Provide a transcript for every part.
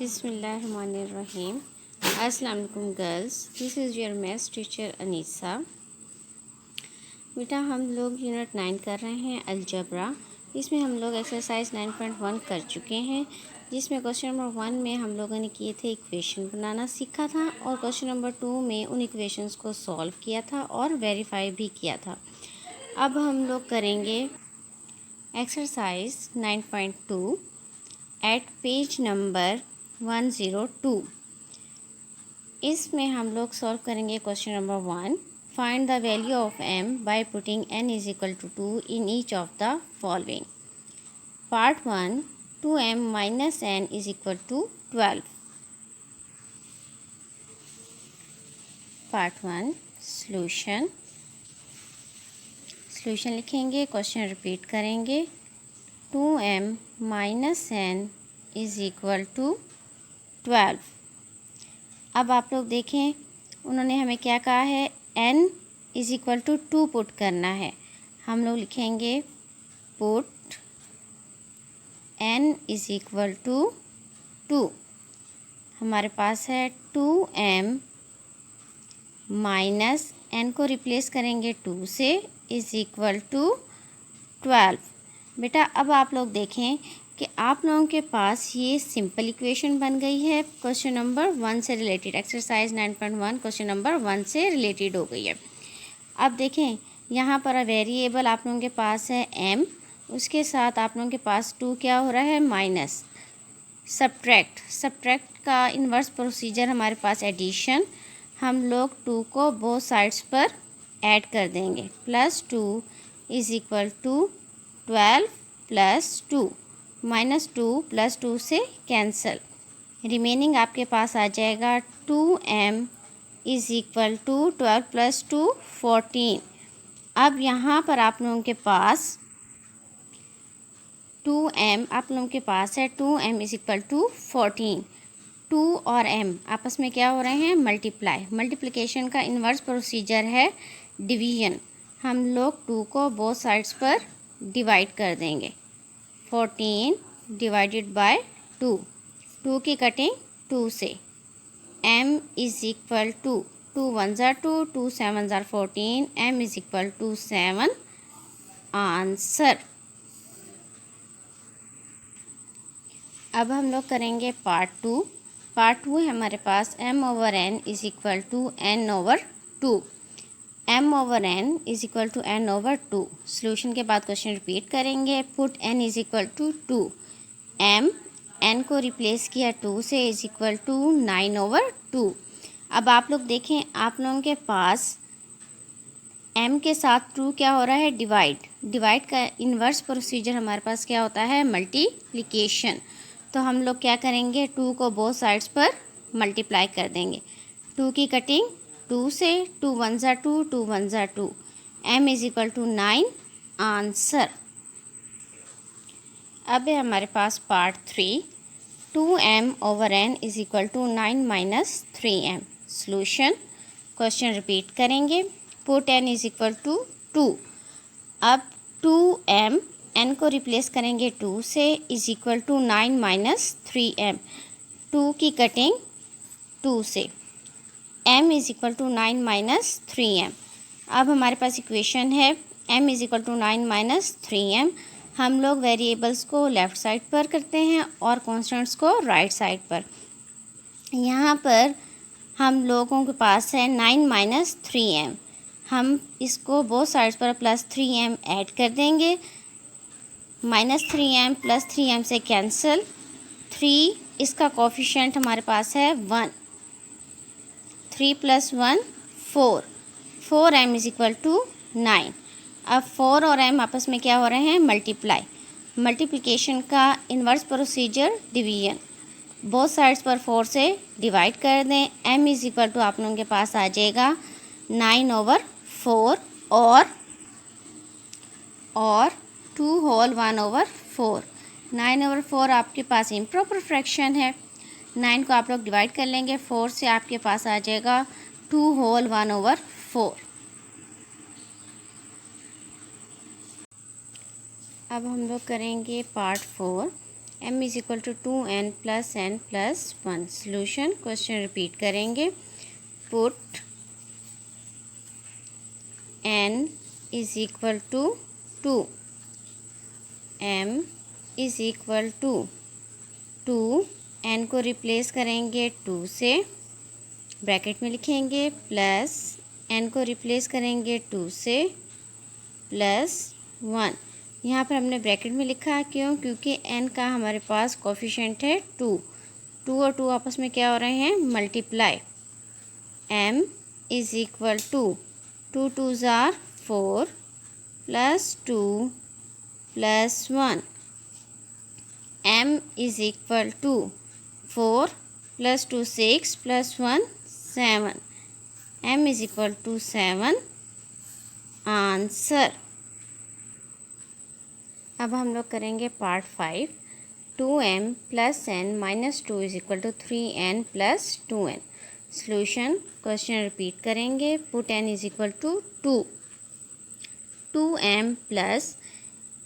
बिस्मिल्लाहिर्रहमानिर्रहीम। अस्सलाम वालेकुम girls, this is your maths teacher Anisa. बेटा हम लोग यूनिट 9 कर रहे हैं अलजबरा। इसमें हम लोग एक्सरसाइज 9.1 कर चुके हैं, जिसमें क्वेश्चन नंबर 1 में हम लोगों ने किए थे इक्वेशन बनाना सीखा था और क्वेश्चन नंबर 2 में उन इक्वेशंस को सॉल्व किया था और वेरीफाई भी किया था। अब हम लोग करेंगे एक्सरसाइज 9.2 एट पेज नंबर 102। इसमें हम लोग सॉल्व करेंगे question number 1। Find the value of m by putting n is equal to 2 in each of the following. Part 1 2m minus n is equal to 12। Part 1 solution लिखेंगे, question repeat करेंगे। 2m minus n is equal to 12। अब आप लोग देखें, उन्होंने हमें क्या कहा है, n is equal to 2 put करना है। हम लोग लिखेंगे put n is equal to 2। हमारे पास है 2m माइनस n को रिप्लेस करेंगे 2 से, इज इक्वल टू 12। बेटा अब आप लोग देखें कि आप लोगों के पास ये सिंपल इक्वेशन बन गई है, क्वेश्चन नंबर 1 से रिलेटेड। एक्सरसाइज 9.1 क्वेश्चन नंबर 1 से रिलेटेड हो गई है। अब देखें यहाँ पर वेरिएबल आप लोगों के पास है m, उसके साथ आप लोगों के पास 2 क्या हो रहा है, माइनस। सब्ट्रैक्ट का इन्वर्स प्रोसीजर हमारे पास एडिशन। हम लोग 2 को बोथ साइड्स पर ऐड कर देंगे। +2 इज इक्वल टू 12 + 2, -2 + 2 से कैंसिल। रिमेनिंग आपके पास आ जाएगा 2m इज इक्वल टू 12 + 2 14। अब यहाँ पर आप लोगों के पास 2m आप लोगों के पास है 2m इज इक्वल टू 14। 2 और m आपस में क्या हो रहे हैं, मल्टीप्लाई। मल्टीप्लिकेशन का इन्वर्स प्रोसीजर है डिवीजन। हम लोग 2 को बोथ साइड्स पर डिवाइड कर देंगे। 14 डिवाइडेड बाय 2, 2 की कटिंग 2 से। m इज इक्वल टू 2 1 ज़ा 2, 2 7 ज़ा 14, m is equal to 7 answer. अब हम लोग करेंगे पार्ट 2। पार्ट 2 है हमारे पास m/n is equal to n/2। m/n is equal to n/2। Solution के बाद क्वेश्चन रिपीट करेंगे। Put n is equal to 2। m n को रिप्लेस किया 2 से, इज इक्वल टू 9/2। अब आप लोग देखें, आप लोगों के पास m के साथ 2 क्या हो रहा है, डिवाइड का इन्वर्स प्रोसीजर हमारे पास क्या होता है, मल्टीप्लिकेशन। तो हम लोग क्या करेंगे, 2 को बोथ साइड्स पर मल्टीप्लाई कर देंगे। 2 की कटिंग 2 से, 2 1 ज़ा 2, 2 1 ज़ा 2, m is equal to 9 answer. अब है हमारे पास part 3। 2m/n is equal to 9 - 3m। Solution question repeat करेंगे। Put n is equal to 2। अब 2m n को रिप्लेस करेंगे 2 से, इज इक्वल टू 9 - 3m। 2 की कटिंग 2 से, m is equal to 9 - 3m। अब हमारे पास इक्वेशन है m is equal to 9 - 3m। हम लोग वेरिएबल्स को लेफ़्ट साइड पर करते हैं और कॉन्स्टेंट्स को राइट साइड पर। यहाँ पर हम लोगों के पास है 9 - 3m। हम इसको बोथ साइड्स पर +3m ऐड कर देंगे। -3m + 3m से कैंसिल। 3 इसका कोफिशिएंट हमारे पास है 1। 3 + 1 4, 4m इज इक्वल टू 9। अब 4 और m आपस में क्या हो रहे हैं, मल्टीप्लाई। मल्टीप्लिकेशन का inverse procedure division. Both sides पर 4 से डिवाइड कर दें। m इज इक्वल टू आप लोगों के पास आ जाएगा 9/4 और 2 होल 1/4। 9/4 आपके पास इम्प्रॉपर फ्रैक्शन है। 9 को आप लोग डिवाइड कर लेंगे 4 से, आपके पास आ जाएगा 2 होल 1/4। अब हम लोग करेंगे part 4। m is equal to 2n plus n plus 1। Solution, question repeat करेंगे। Put n is equal to 2, m is equal to 2, n को रिप्लेस करेंगे 2 से, ब्रैकेट में लिखेंगे, प्लस n को रिप्लेस करेंगे 2 से, प्लस 1। यहाँ पर हमने ब्रैकेट में लिखा, क्यों? क्योंकि n का हमारे पास कोफिशिएंट है 2। 2 और 2 आपस में क्या हो रहे हैं? Multiply. m is equal to 2 2s are 4 plus 2 plus 1। m is equal to 4 plus 2 6 plus 1 7। m is equal to 7। Answer. अब हम लोग करेंगे part 5। 2m plus n minus 2 is equal to 3n plus 2n। Solution, question repeat करेंगे। Put n is equal to 2। 2m plus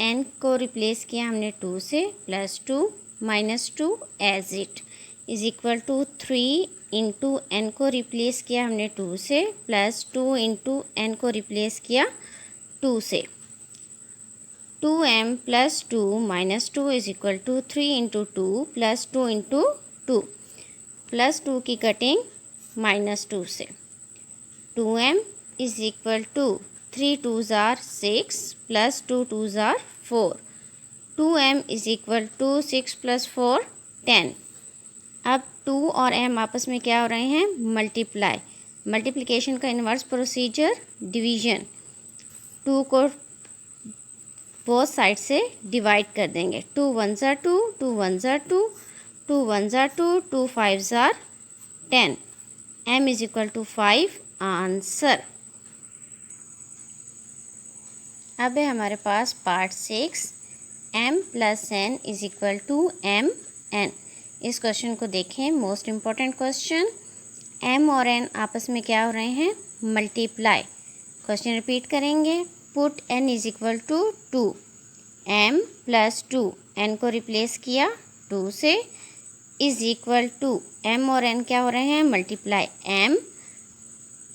n को replace किया हमने 2 से, plus 2 minus 2 as it is equal to 3 into n को replace किया हमने 2 से, plus 2 into n को रिप्लेस किया 2 से। 2m plus 2 minus 2 is equal to 3 into 2 plus 2 into 2, plus 2 की कटिंग माइनस 2 से। 2m is equal to 3 2s are 6 plus 2 2s are 4। 2m is equal to 6 plus 4 10। अब 2 और m आपस में क्या हो रहे हैं? मल्टीप्लाई। मल्टीप्लिकेशन का इन्वर्स प्रोसीजर डिवीजन। 2 को बोथ साइड से डिवाइड कर देंगे। 2 1s are 2, 2 1s are 2, 2 1s are 2, 2 5s are 10। m is equal to 5। Answer. अब है हमारे पास part 6। m plus n is equal to m n। इस क्वेश्चन को देखें, मोस्ट इम्पॉर्टेंट क्वेश्चन। m और n आपस में क्या हो रहे हैं? मल्टीप्लाई। क्वेश्चन रिपीट करेंगे। Put n is equal to 2। m plus 2, n को रिप्लेस किया 2 से, इज इक्वल टू m और n क्या हो रहे हैं? मल्टीप्लाई। m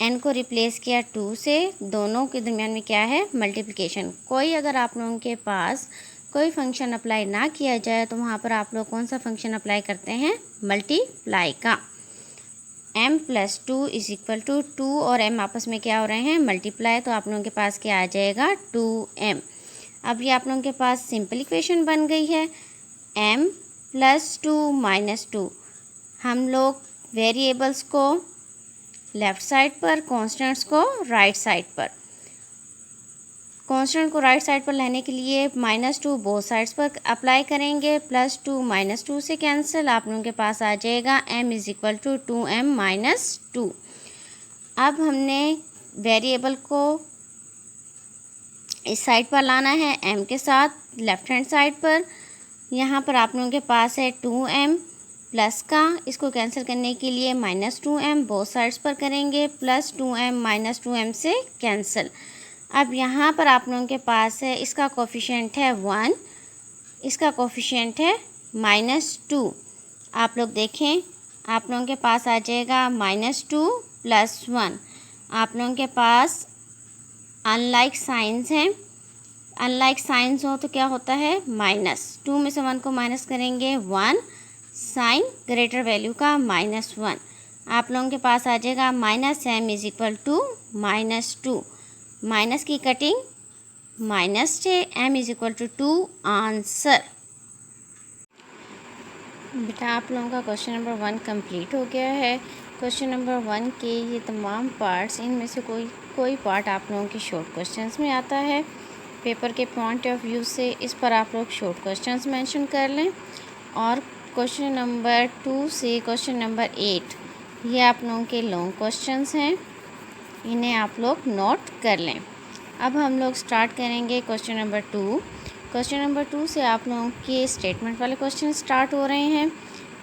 n को रिप्लेस किया 2 से, दोनों के दरमियान में क्या है? मल्टीप्लिकेशन। कोई अगर आप लोगों के पास कोई फंक्शन अप्लाई ना किया जाए तो वहाँ पर आप लोग कौन सा फंक्शन अप्लाई करते हैं? मल्टीप्लाई का। m plus 2 is equal to 2 और m आपस में क्या हो रहे हैं? मल्टीप्लाई। तो आप लोगों के पास क्या आ जाएगा? 2m। अब ये आप लोगों के पास सिंपल इक्वेशन बन गई है। m प्लस 2 माइनस 2, हम लोग वेरिएबल्स को लेफ़्ट साइड पर, कॉन्स्टेंट्स को राइट साइड पर। कांस्टेंट को राइट साइड पर लेने के लिए -2 बोथ साइड्स पर अप्लाई करेंगे। +2 -2 से कैंसिल, आप लोगों के पास आ जाएगा m is equal to 2m minus 2। अब हमने वेरिएबल को इस साइड पर लाना है m के साथ लेफ्ट हैंड साइड पर। यहाँ पर आप लोगों के पास है 2m प्लस का, इसको कैंसिल करने के लिए -2m बोथ साइड्स पर करेंगे, +2m -2m से कैंसिल। अब यहाँ पर आप लोगों के पास है, इसका कोफिशिएंट है 1, इसका कोफिशिएंट है -2। आप लोग देखें, आप लोगों के पास आ जाएगा -2 + 1। आप लोगों के पास अनलाइक साइंस हैं, अनलाइक साइंस हो तो क्या होता है? -2 में से 1 को माइनस करेंगे 1, साइन ग्रेटर वैल्यू का -1। आप लोगों के पास आ जाएगा -m is equal to -2, minus की कटिंग माइनस से, m is equal to 2। Answer. बेटा आप लोगों का क्वेश्चन नंबर 1 कंप्लीट हो गया है। क्वेश्चन नंबर 1 के ये तमाम पार्ट्स, इनमें से कोई पार्ट आप लोगों के शॉर्ट क्वेश्चंस में आता है पेपर के पॉइंट ऑफ व्यू से, इस पर आप लोग शॉर्ट क्वेश्चंस मेंशन कर लें। और क्वेश्चन नंबर 2 से क्वेश्चन नंबर 8 ये आप लोगों के लॉन्ग क्वेश्चंस हैं, इन्हें आप लोग नोट कर लें। अब हम लोग स्टार्ट करेंगे क्वेश्चन नंबर 2। क्वेश्चन नंबर 2 से आप लोगों के स्टेटमेंट वाले क्वेश्चन स्टार्ट हो रहे हैं।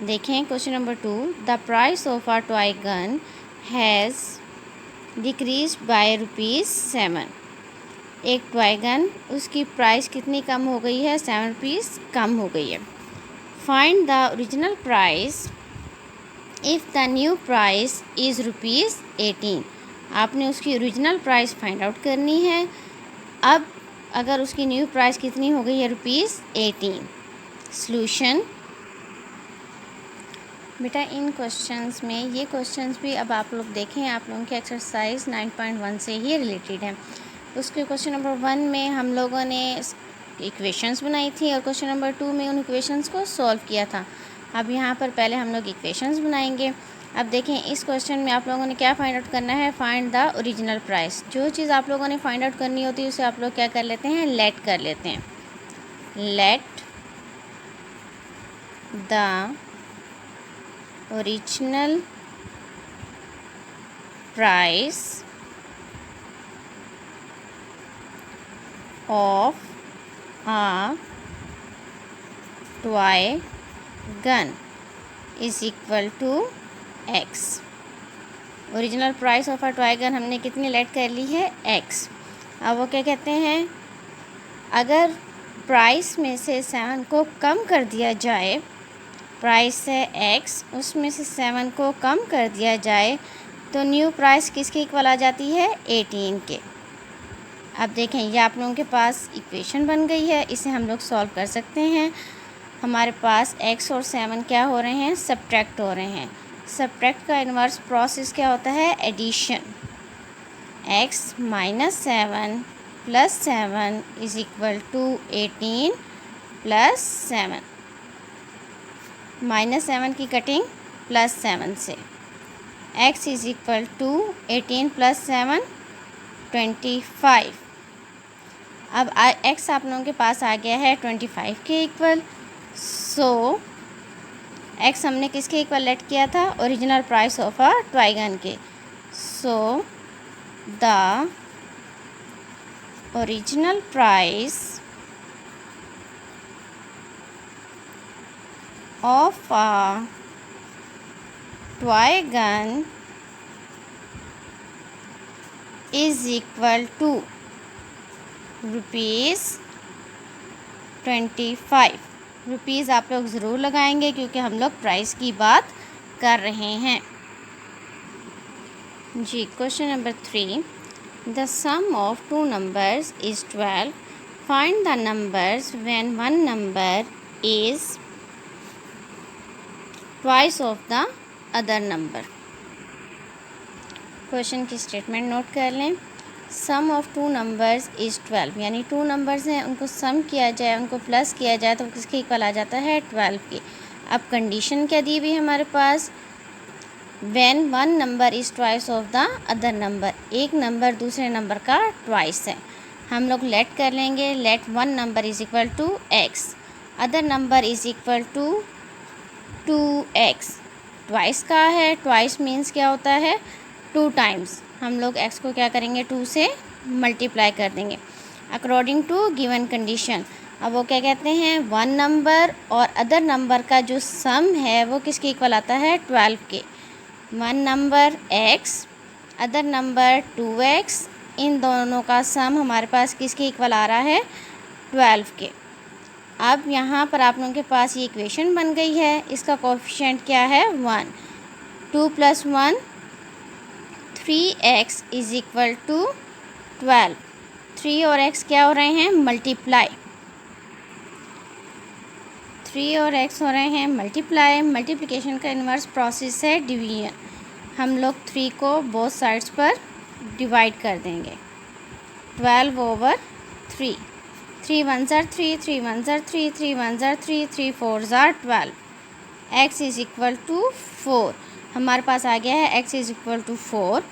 देखें question number 2, the price of a toy gun has decreased bye ₹7। एक टॉय गन, उसकी प्राइस कितनी कम हो गई है? 7 रुपीज़ कम हो गई है। Find the original price if the new price is ₹18। आपने उसकी ओरिजिनल प्राइस फाइंड आउट करनी है। अब अगर उसकी न्यू प्राइस कितनी हो गई है, ₹18। सॉल्यूशन। बेटा इन क्वेश्चंस में ये क्वेश्चंस भी अब आप लोग देखें, आप लोगों की एक्सरसाइज 9.1 से ही रिलेटेड है। उसके क्वेश्चन नंबर 1 में हम लोगों ने इक्वेशंस बनाई थी और क्वेश्चन नंबर 2 में उन इक्वेशंस को सॉल्व किया था। अब यहाँ पर पहले हम लोग इक्वेशंस बनाएंगे। अब देखें इस क्वेश्चन में आप लोगों ने क्या फाइंड आउट करना है, फाइंड द ओरिजिनल प्राइस। जो चीज़ आप लोगों ने फाइंड आउट करनी होती है उसे आप लोग क्या कर लेते हैं, लेट कर लेते हैं। Let the original price of a toy gun is equal to x। Original price of a toy gun हमने कितनी लेट कर ली है, x। अब वो क्या कहते हैं, अगर प्राइस में से 7 को कम कर दिया जाए, प्राइस है x, उसमें से 7 को कम कर दिया जाए तो न्यू प्राइस किसके इक्वल आ जाती है, 18 के। अब देखें ये आप लोगों के पास इक्वेशन बन गई है, इसे हम लोग सॉल्व कर सकते हैं। हमारे पास x और 7 क्या हो रहे हैं, सब्ट्रैक्ट हो रहे हैं। सब्ट्रैक्ट का इन्वर्स प्रोसेस क्या होता है, addition. x minus 7 plus 7 is equal to 18 plus 7। Minus 7 की कटिंग प्लस 7 से। x is equal to 18 plus 7 25। अब x आप लोगों के पास आ गया है 25 के इक्वल। सो x हमने किसके इक्वल लेट किया था, original price of a toy gun के। So the original price of a toy gun is equal to ₹25। Rupees आप लोग ज़रूर लगाएंगे क्योंकि हम लोग प्राइस की बात कर रहे हैं जी। Question number 3, the sum of 2 numbers is 12। Find the numbers when one number is twice of the other number. Question की स्टेटमेंट नोट कर लें। सम ऑफ 2 नंबर्स इज़ 12, यानी 2 नंबर्स हैं, उनको सम किया जाए, उनको प्लस किया जाए तो किसके इक्वल आ जाता है, 12 के। अब कंडीशन क्या दी हुई हमारे पास, when one number is twice of the other number, एक नंबर दूसरे नंबर का ट्वाइस है। हम लोग लेट कर लेंगे, let one number is equal to x, other number is equal to 2x। Twice का है, ट्वाइस मीन्स क्या होता है, 2 टाइम्स। हम लोग x को क्या करेंगे, 2 से मल्टीप्लाई कर देंगे अकॉर्डिंग टू गिवन कंडीशन। अब वो क्या कहते हैं, वन नंबर और अदर नंबर का जो सम है वो किसके इक्वल आता है, 12 के। One number x, other number 2x, इन दोनों का सम हमारे पास किसके इक्वल आ रहा है, 12 के। अब यहाँ पर आप लोगों के पास ये इक्वेशन बन गई है, इसका कोएफिशिएंट क्या है, 1। 2 + 1 3x इज इक्वल टू 12। 3 और x क्या हो रहे हैं, मल्टीप्लाई। 3 और x हो रहे हैं मल्टीप्लाई। मल्टीप्लिकेशन का इन्वर्स प्रोसेस है डिवीजन। हम लोग 3 को बोथ साइड्स पर डिवाइड कर देंगे। 12/3। 3 1s are 3, 3 1s are 3, 3 1s are 3, 3 4s are 12। x is equal to 4। हमारे पास आ गया है x is equal to 4।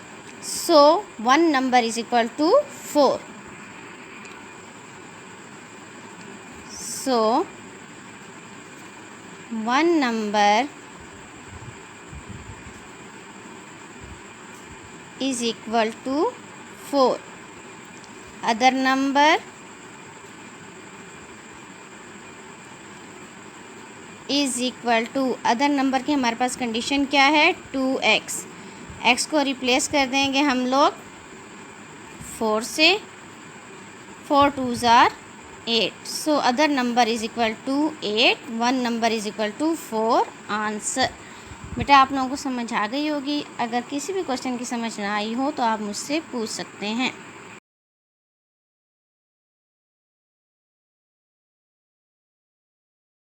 So one number is equal to 4। So one number is equal to 4। Other number is equal to, other number की हमारे पास condition क्या है, 2x। x को रिप्लेस कर देंगे हम लोग 4 से। 4 2s are 8. So other number is equal to 8, one number is equal to 4. Answer. बेटा आप लोगों को समझ आ गई होगी। अगर किसी भी क्वेश्चन की समझ ना आई हो तो आप मुझसे पूछ सकते हैं।